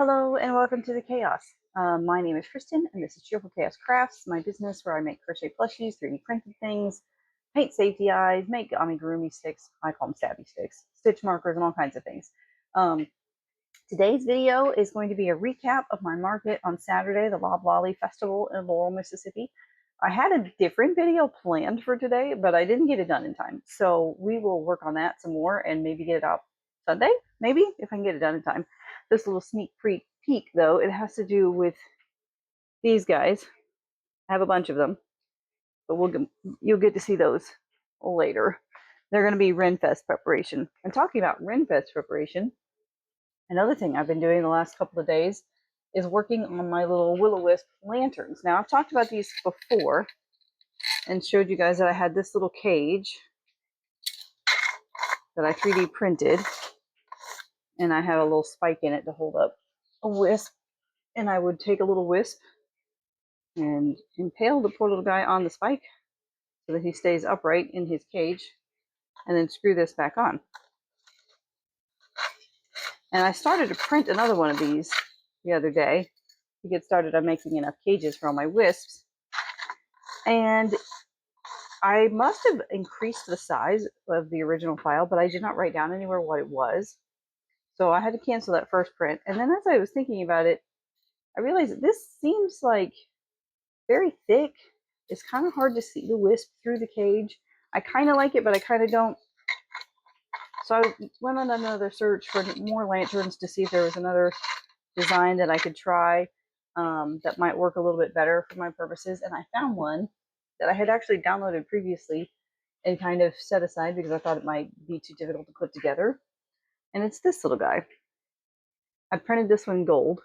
Hello and welcome to the chaos. My name is Kristen and this is Cheerful Chaos Crafts, my business where I make crochet plushies, 3D printed things, paint safety eyes, make amigurumi sticks, I call them stabby sticks, stitch markers, and all kinds of things. Today's video is going to be a recap of my market on Saturday, the Loblolly Festival in Laurel, Mississippi. I had a different video planned for today, but I didn't get it done in time. So we will work on that some more and maybe get it out Sunday, maybe, if I can get it done in time. This little sneak peek, though, it has to do with these guys. I have a bunch of them, but you'll get to see those later. They're going to be Renfest preparation. And talking about Renfest preparation, another thing I've been doing the last couple of days is working on my little will-o-wisp lanterns. Now, I've talked about these before and showed you guys that I had this little cage that I 3D printed, and I had a little spike in it to hold up a wisp, and I would take a little wisp and impale the poor little guy on the spike so that he stays upright in his cage, and then screw this back on. And I started to print another one of these the other day to get started on making enough cages for all my wisps. And I must have increased the size of the original file, but I did not write down anywhere what it was. So I had to cancel that first print. And then as I was thinking about it, I realized that this seems like very thick. It's kind of hard to see the wisp through the cage. I kind of like it, but I kind of don't. So I went on another search for more lanterns to see if there was another design that I could try that might work a little bit better for my purposes. And I found one that I had actually downloaded previously and kind of set aside because I thought it might be too difficult to put together. And it's this little guy. I printed this one gold.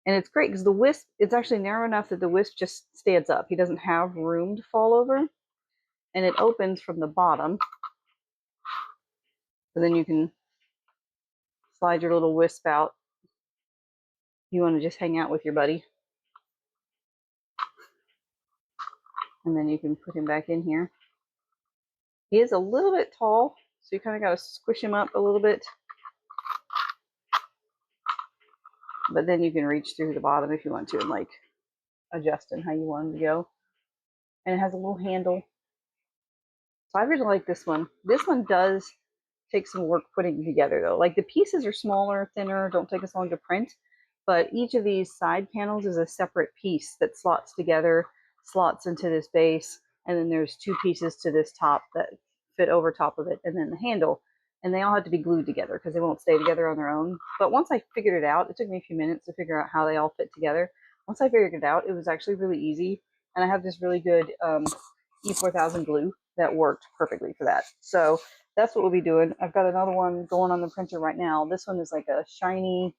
And it's great because the wisp, it's actually narrow enough that the wisp just stands up. He doesn't have room to fall over. And it opens from the bottom. So then you can slide your little wisp out. You want to just hang out with your buddy. And then you can put him back in here. He is a little bit tall, so you kind of got to squish him up a little bit. But then you can reach through the bottom if you want to and like adjust in how you want him to go. And it has a little handle. So I really like this one. This one does take some work putting together though. Like the pieces are smaller, thinner, don't take as long to print. But each of these side panels is a separate piece that slots together, slots into this base. And then there's two pieces to this top that fit over top of it, and then the handle. And they all have to be glued together because they won't stay together on their own. But once I figured it out, it took me a few minutes to figure out how they all fit together. Once I figured it out, it was actually really easy. And I have this really good E4000 glue that worked perfectly for that. So that's what we'll be doing. I've got another one going on the printer right now. This one is like a shiny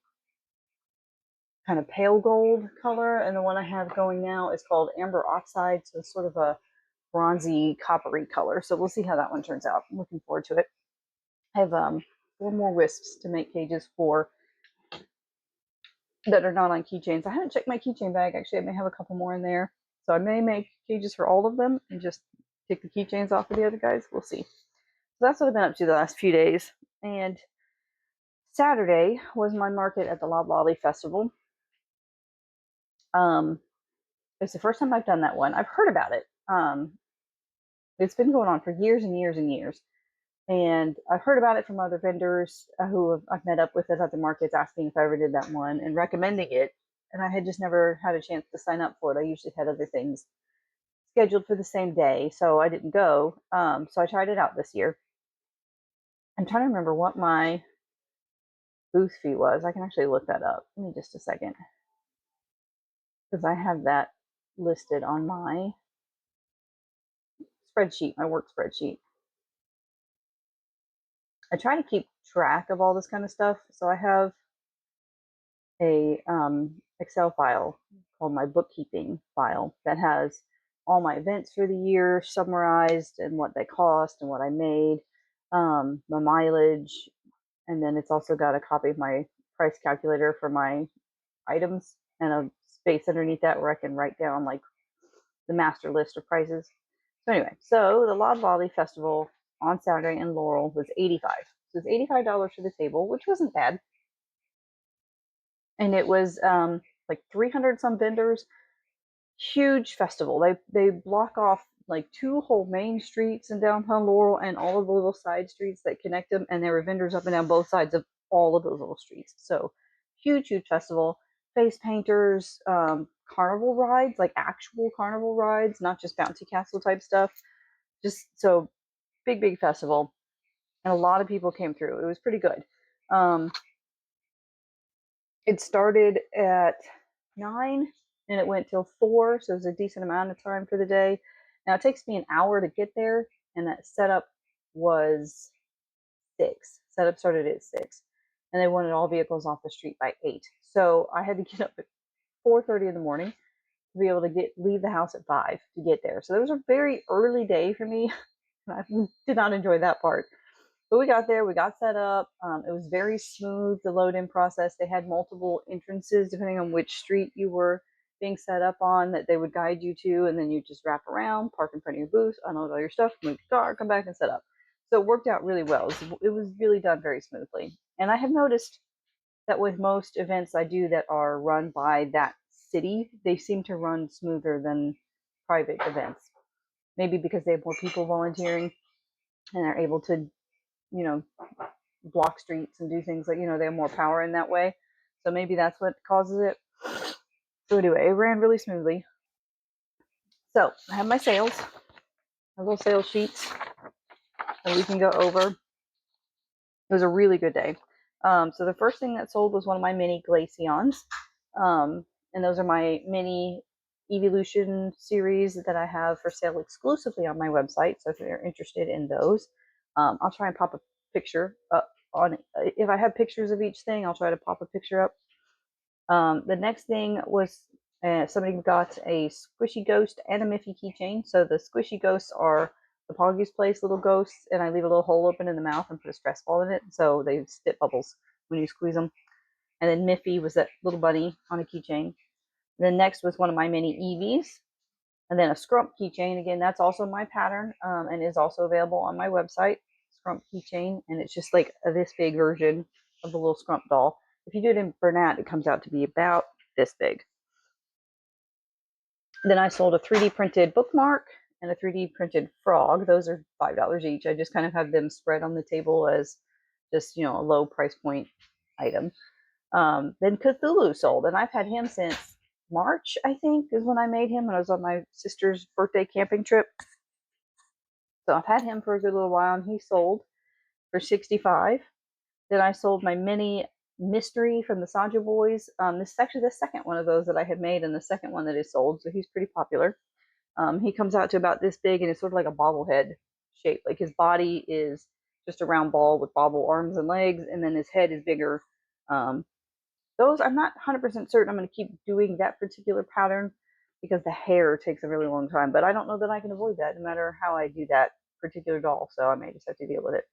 kind of pale gold color, and the one I have going now is called amber oxide, so it's sort of a bronzy coppery color. So we'll see how that one turns out. I'm looking forward to it. I have 4 more wisps to make cages for that are not on keychains. I haven't checked my keychain bag. Actually, I may have a couple more in there. So I may make cages for all of them and just take the keychains off of the other guys. We'll see. So that's what I've been up to the last few days. And Saturday was my market at the Loblolly Festival. It's the first time I've done that one. I've heard about it. It's been going on for years and years and years. And I've heard about it from other vendors who I've met up with at other markets asking if I ever did that one and recommending it. And I had just never had a chance to sign up for it. I usually had other things scheduled for the same day, so I didn't go. So I tried it out this year. I'm trying to remember what my booth fee was. I can actually look that up. Give me just a second, because I have that listed on my spreadsheet, my work spreadsheet. I try to keep track of all this kind of stuff. So I have a Excel file called my bookkeeping file that has all my events for the year summarized and what they cost and what I made, my mileage, and then it's also got a copy of my price calculator for my items and a space underneath that where I can write down like the master list of prices. So anyway, so the Loblolly Festival on Saturday in Laurel was $85. So it's $85 for the table, which wasn't bad. and it was like 300 some vendors. Huge festival. They block off like 2 whole main streets in downtown Laurel and all of the little side streets that connect them, and there were vendors up and down both sides of all of those little streets. So huge festival. Face painters, carnival rides, like actual carnival rides, not just bouncy castle type stuff. Just so big festival, and a lot of people came through. It was pretty good. It started at 9 and it went till 4, so it was a decent amount of time for the day. Now it takes me an hour to get there, and that setup was 6. Setup started at 6, and they wanted all vehicles off the street by 8. So I had to get up at 4:30 in the morning to be able to leave the house at 5 to get there. So it was a very early day for me. I did not enjoy that part. But we got there, we got set up. It was very smooth, the load in process. They had multiple entrances depending on which street you were being set up on that they would guide you to, and then you just wrap around, park in front of your booth, unload all your stuff, move your car, come back and set up. So it worked out really well. It was really done very smoothly. And I have noticed that with most events I do that are run by that city, they seem to run smoother than private events. Maybe because they have more people volunteering and they're able to, you know, block streets and do things like, they have more power in that way. So maybe that's what causes it. So anyway, it ran really smoothly. So I have my sales, my little sales sheets that we can go over. It was a really good day. So the first thing that sold was one of my mini Glaceons. And those are my mini Evolution series that I have for sale exclusively on my website. So if you're interested in those, I'll try and pop a picture up on it. If I have pictures of each thing, I'll try to pop a picture up. The next thing was somebody got a Squishy Ghost and a Miffy keychain. So the Squishy Ghosts are the Poggy's Place little ghosts, and I leave a little hole open in the mouth and put a stress ball in it, so they spit bubbles when you squeeze them. And then Miffy was that little bunny on a keychain. Then next was one of my mini Eevees, and then a Scrump keychain. Again, that's also my pattern, and is also available on my website. Scrump keychain, and it's just like this big version of the little Scrump doll. If you do it in Bernat, it comes out to be about this big. Then I sold a 3D printed bookmark and a 3D printed frog. Those are $5 each. I just kind of have them spread on the table as just, a low price point item. Then Cthulhu sold, and I've had him since March, I think, is when I made him when I was on my sister's birthday camping trip. So I've had him for a good little while, and he sold for $65. Then I sold my mini Mystery from the Sanjo Boys. This is actually the second one of those that I had made, and the second one that is sold, so he's pretty popular. He comes out to about this big, and it's sort of like a bobblehead shape. Like his body is just a round ball with bobble arms and legs, and then his head is bigger. Those, I'm not 100% certain I'm going to keep doing that particular pattern because the hair takes a really long time, but I don't know that I can avoid that no matter how I do that particular doll, so I may just have to deal with it.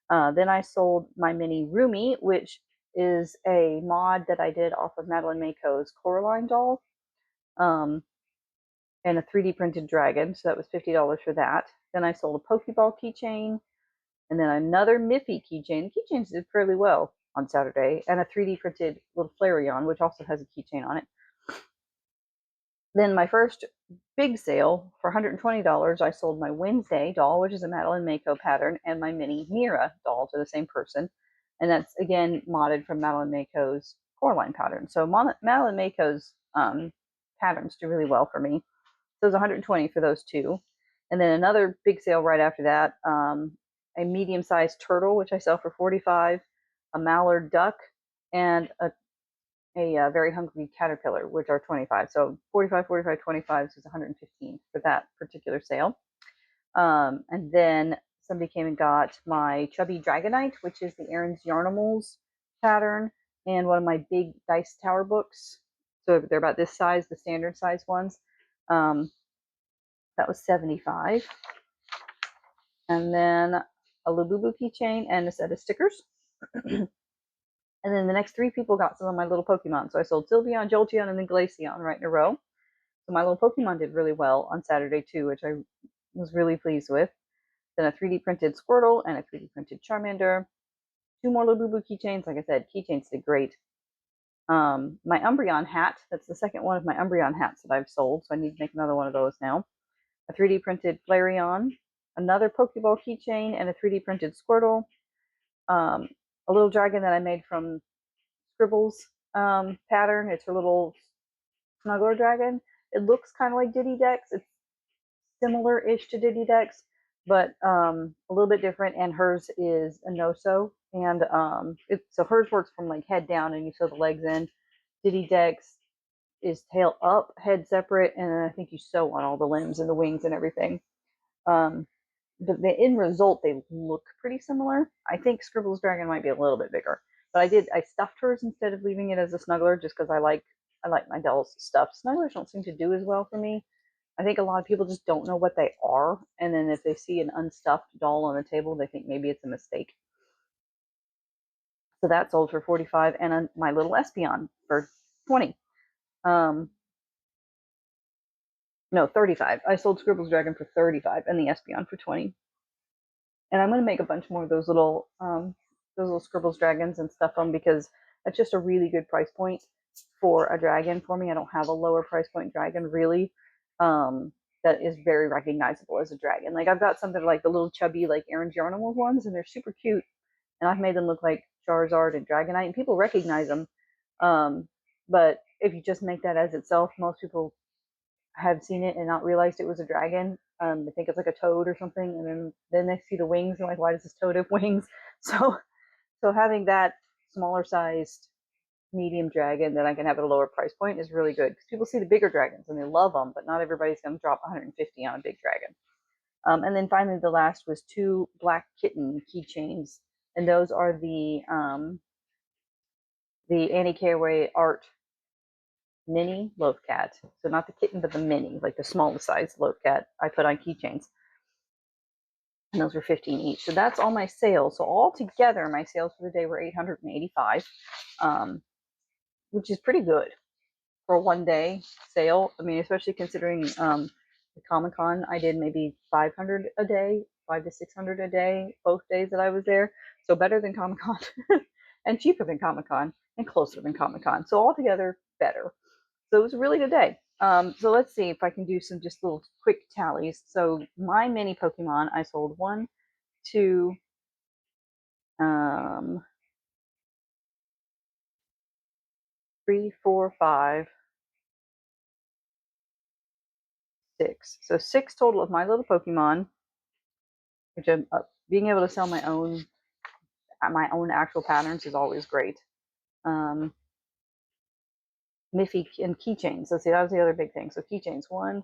Then I sold my mini Rumi, which is a mod that I did off of Madeline Mako's Coraline doll, and a 3D printed dragon, so that was $50 for that. Then I sold a Pokeball keychain, and then another Miffy keychain. The keychains did fairly well on Saturday, and a 3D printed little Flareon, which also has a keychain on it. Then my first big sale for $120, I sold my Wednesday doll, which is a Madeline Mako pattern, and my mini Mira doll to the same person. And that's, again, modded from Madeline Mako's Coraline pattern. So Madeline Mako's patterns do really well for me. So it was $120 for those two. And then another big sale right after that, a medium-sized turtle, which I sell for $45, a mallard duck, and a very hungry caterpillar, which are $25. So $45, $45, $25, so it's $115 for that particular sale. And then somebody came and got my chubby Dragonite, which is the Aaron's Yarnimals pattern, and one of my big dice tower books. So they're about this size, the standard size ones. That was $75. And then a Labubu keychain and a set of stickers. And then the next 3 people got some of my little Pokemon. So I sold Sylveon, Jolteon, and then Glaceon right in a row. So my little Pokemon did really well on Saturday too, which I was really pleased with. Then a 3D printed Squirtle and a 3D printed Charmander. 2 more Labubu keychains. Like I said, keychains did great. My Umbreon hat, that's the second one of my Umbreon hats that I've sold, so I need to make another one of those now. A 3D printed Flareon, another Pokeball keychain, and a 3D printed Squirtle. A little dragon that I made from Scribbles pattern. It's her little snuggler dragon. It looks kind of like Diddy Dex. It's similar-ish to Diddy Dex, but a little bit different. And hers is a no-sew, and so hers works from like head down, and you sew the legs in. Diddy Dex is tail up, head separate, and then I think you sew on all the limbs and the wings and everything. But the end result, they look pretty similar. I think Scribble's dragon might be a little bit bigger, but I stuffed hers instead of leaving it as a snuggler, just because I like my dolls stuffed. Snugglers don't seem to do as well for me. I think a lot of people just don't know what they are, and then if they see an unstuffed doll on the table, they think maybe it's a mistake. So that sold for $45, and my little Espeon for $20. No, $35. I sold Scribble's dragon for $35, and the Espeon for $20. And I'm going to make a bunch more of those little Scribbles dragons and stuff them, because that's just a really good price point for a dragon for me. I don't have a lower price point dragon really that is very recognizable as a dragon. Like I've got something like the little chubby like Aaron Jarnimal ones, and they're super cute, and I've made them look like Charizard and Dragonite, and people recognize them. But if you just make that as itself, most people have seen it and not realized it was a dragon. They think it's like a toad or something, and then they see the wings and like, why does this toad have wings? So having that smaller sized medium dragon that I can have at a lower price point is really good, because people see the bigger dragons and they love them, but not everybody's going to drop 150 on a big dragon. And then finally, the last was 2 black kitten keychains, and those are the Annie Careway art mini loaf cat. So not the kitten, but the mini, like the smallest size loaf cat I put on keychains. And those were 15 each. So that's all my sales. So all together, my sales for the day were 885, which is pretty good for a one-day sale. I mean, especially considering the Comic-Con, I did maybe 500 a day, 500 to 600 a day, both days that I was there. So better than Comic-Con and cheaper than Comic-Con and closer than Comic-Con. So altogether, better. So it was a really good day. So let's see if I can do some just little quick tallies. So my mini Pokemon, I sold 1, 2, 3, 4, 5, 6. So 6 total of my little Pokemon, which I'm being able to sell my own actual patterns is always great. Miffy and keychains. Let's see, that was the other big thing. So keychains, 1,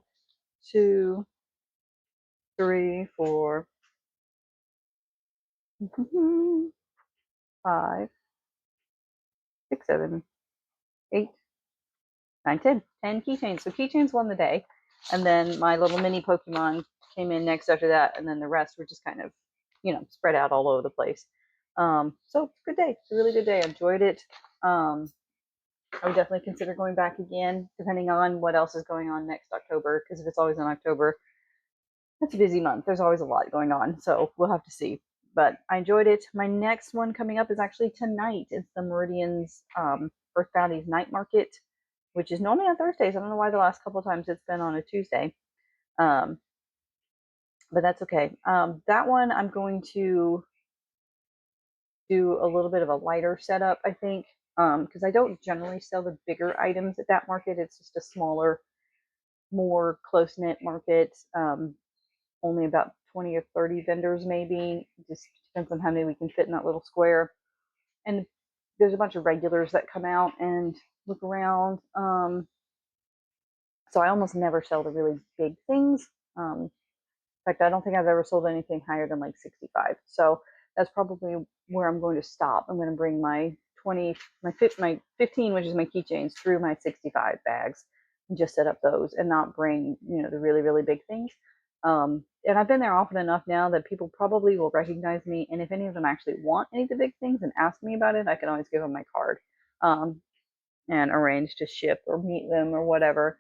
2, 3, 4, 5, 6, 7, 8, 9, 10. 10 keychains. So keychains won the day. And then my little mini Pokemon came in next after that. And then the rest were just kind of, spread out all over the place. So good day. It's a really good day. I enjoyed it. I would definitely consider going back again, depending on what else is going on next October. Because if it's always in October, it's a busy month. There's always a lot going on. So we'll have to see. But I enjoyed it. My next one coming up is actually tonight. It's the Meridian's Earth Bounty's Night Market, which is normally on Thursdays. I don't know why the last couple of times it's been on a Tuesday. But that's okay. That one I'm going to do a little bit of a lighter setup, I think, because I don't generally sell the bigger items at that market. It's just a smaller, more close-knit market. Only about 20 or 30 vendors maybe. It just depends on how many we can fit in that little square. And there's a bunch of regulars that come out and look around. So I almost never sell the really big things. In fact, I don't think I've ever sold anything higher than like 65. So that's probably where I'm going to stop. I'm going to bring my 20, my 15, which is my keychains, through my 65 bags and just set up those and not bring, the really, really big things. And I've been there often enough now that people probably will recognize me. And if any of them actually want any of the big things and ask me about it, I can always give them my card and arrange to ship or meet them or whatever.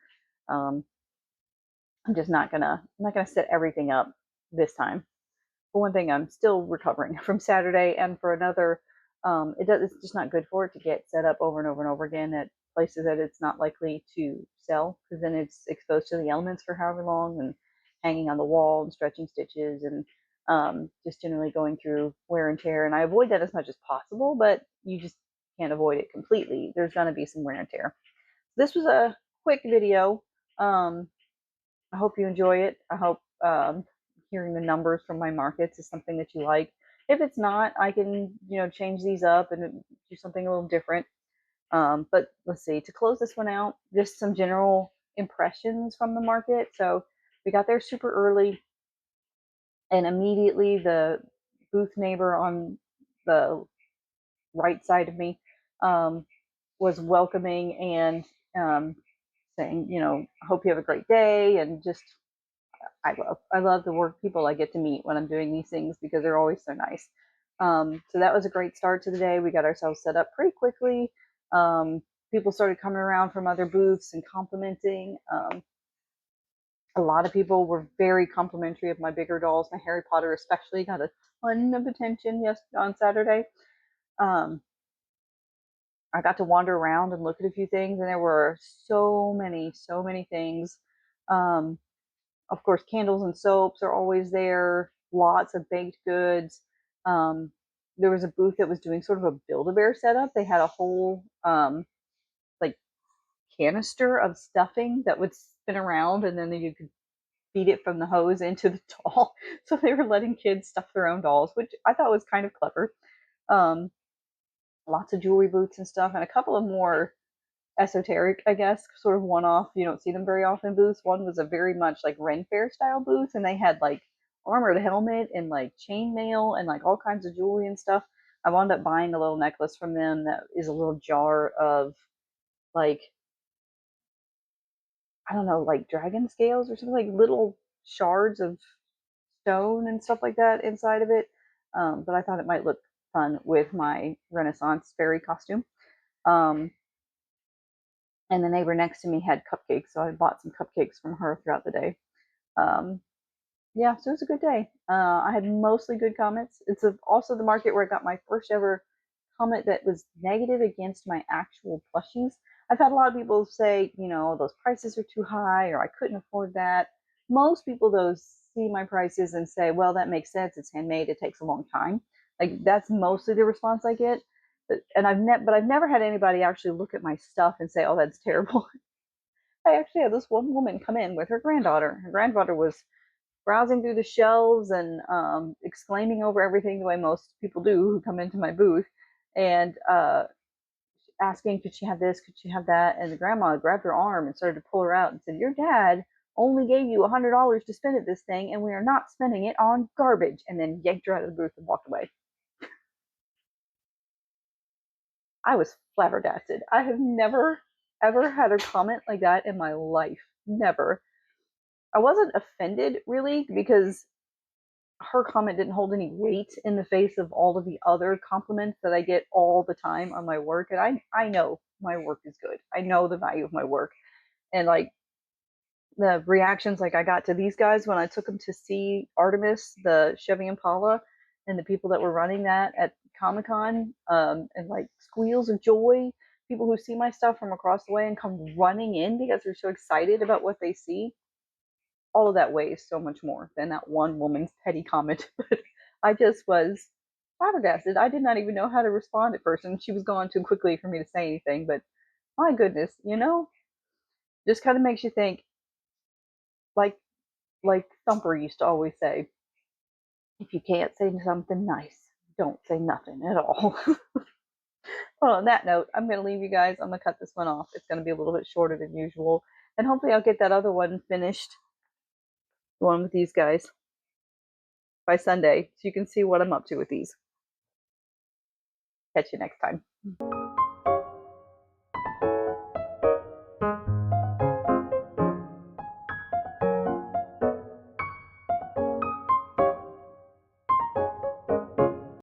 I'm just not gonna set everything up this time. For one thing, I'm still recovering from Saturday, and for another, It's just not good for it to get set up over and over and over again at places that it's not likely to sell, because then it's exposed to the elements for however long and hanging on the wall and stretching stitches and just generally going through wear and tear. And I avoid that as much as possible, but you just can't avoid it completely. There's going to be some wear and tear. This was a quick video. I hope you enjoy it. I hope hearing the numbers from my markets is something that you like. If it's not, I can, change these up and do something a little different. But let's see, to close this one out, just some general impressions from the market. So we got there super early, and immediately the booth neighbor on the right side of me was welcoming and saying, I hope you have a great day, and just I love the work people I get to meet when I'm doing these things, because they're always so nice. So that was a great start to the day. We got ourselves set up pretty quickly. People started coming around from other booths and complimenting. A lot of people were very complimentary of my bigger dolls. My Harry Potter especially got a ton of attention on Saturday. I got to wander around and look at a few things, and there were so many things. Of course, candles and soaps are always there. Lots of baked goods. There was a booth that was doing sort of a Build-A-Bear setup. They had a whole like canister of stuffing that would spin around, and then you could feed it from the hose into the doll. So they were letting kids stuff their own dolls, which I thought was kind of clever. Lots of jewelry booths and stuff, and a couple of more esoteric, I guess, sort of one-off. You don't see them very often booths. One was a very much like Ren Fair style booth, and they had like armored helmet and like chainmail and like all kinds of jewelry and stuff. I wound up buying a little necklace from them that is a little jar of like, I don't know, like dragon scales or something, like little shards of stone and stuff like that inside of it. But I thought it might look fun with my Renaissance fairy costume. And the neighbor next to me had cupcakes, so I bought some cupcakes from her throughout the day. Um, yeah, so it was a good day. I had mostly good comments. It's also the market where I got my first ever comment that was negative against my actual plushies. I've had a lot of people say, those prices are too high, or I couldn't afford that. Most people, though, see my prices and say, well, that makes sense. It's handmade. It takes a long time. Like, that's mostly the response I get. But I've never had anybody actually look at my stuff and say, oh, that's terrible. I actually had this one woman come in with her granddaughter. Her granddaughter was browsing through the shelves and exclaiming over everything the way most people do who come into my booth, and asking, could she have this, could she have that? And the grandma grabbed her arm and started to pull her out and said, your dad only gave you $100 to spend at this thing, and we are not spending it on garbage, and then yanked her out of the booth and walked away. I was flabbergasted. I have never ever had a comment like that in my life. Never. I wasn't offended really, because her comment didn't hold any weight in the face of all of the other compliments that I get all the time on my work. And I know my work is good. I know the value of my work. And like the reactions like I got to these guys when I took them to see Artemis, the Chevy Impala, and the people that were running that at Comic-Con, and like squeals of joy, people who see my stuff from across the way and come running in because they're so excited about what they see. All of that weighs so much more than that one woman's petty comment. But I just was flabbergasted. I did not even know how to respond at first, and she was gone too quickly for me to say anything. But my goodness, just kind of makes you think, like Thumper used to always say, if you can't say something nice, don't say nothing at all. Well, on that note, I'm going to leave you guys. I'm going to cut this one off. It's going to be a little bit shorter than usual. And hopefully I'll get that other one finished, the one with these guys, by Sunday, so you can see what I'm up to with these. Catch you next time.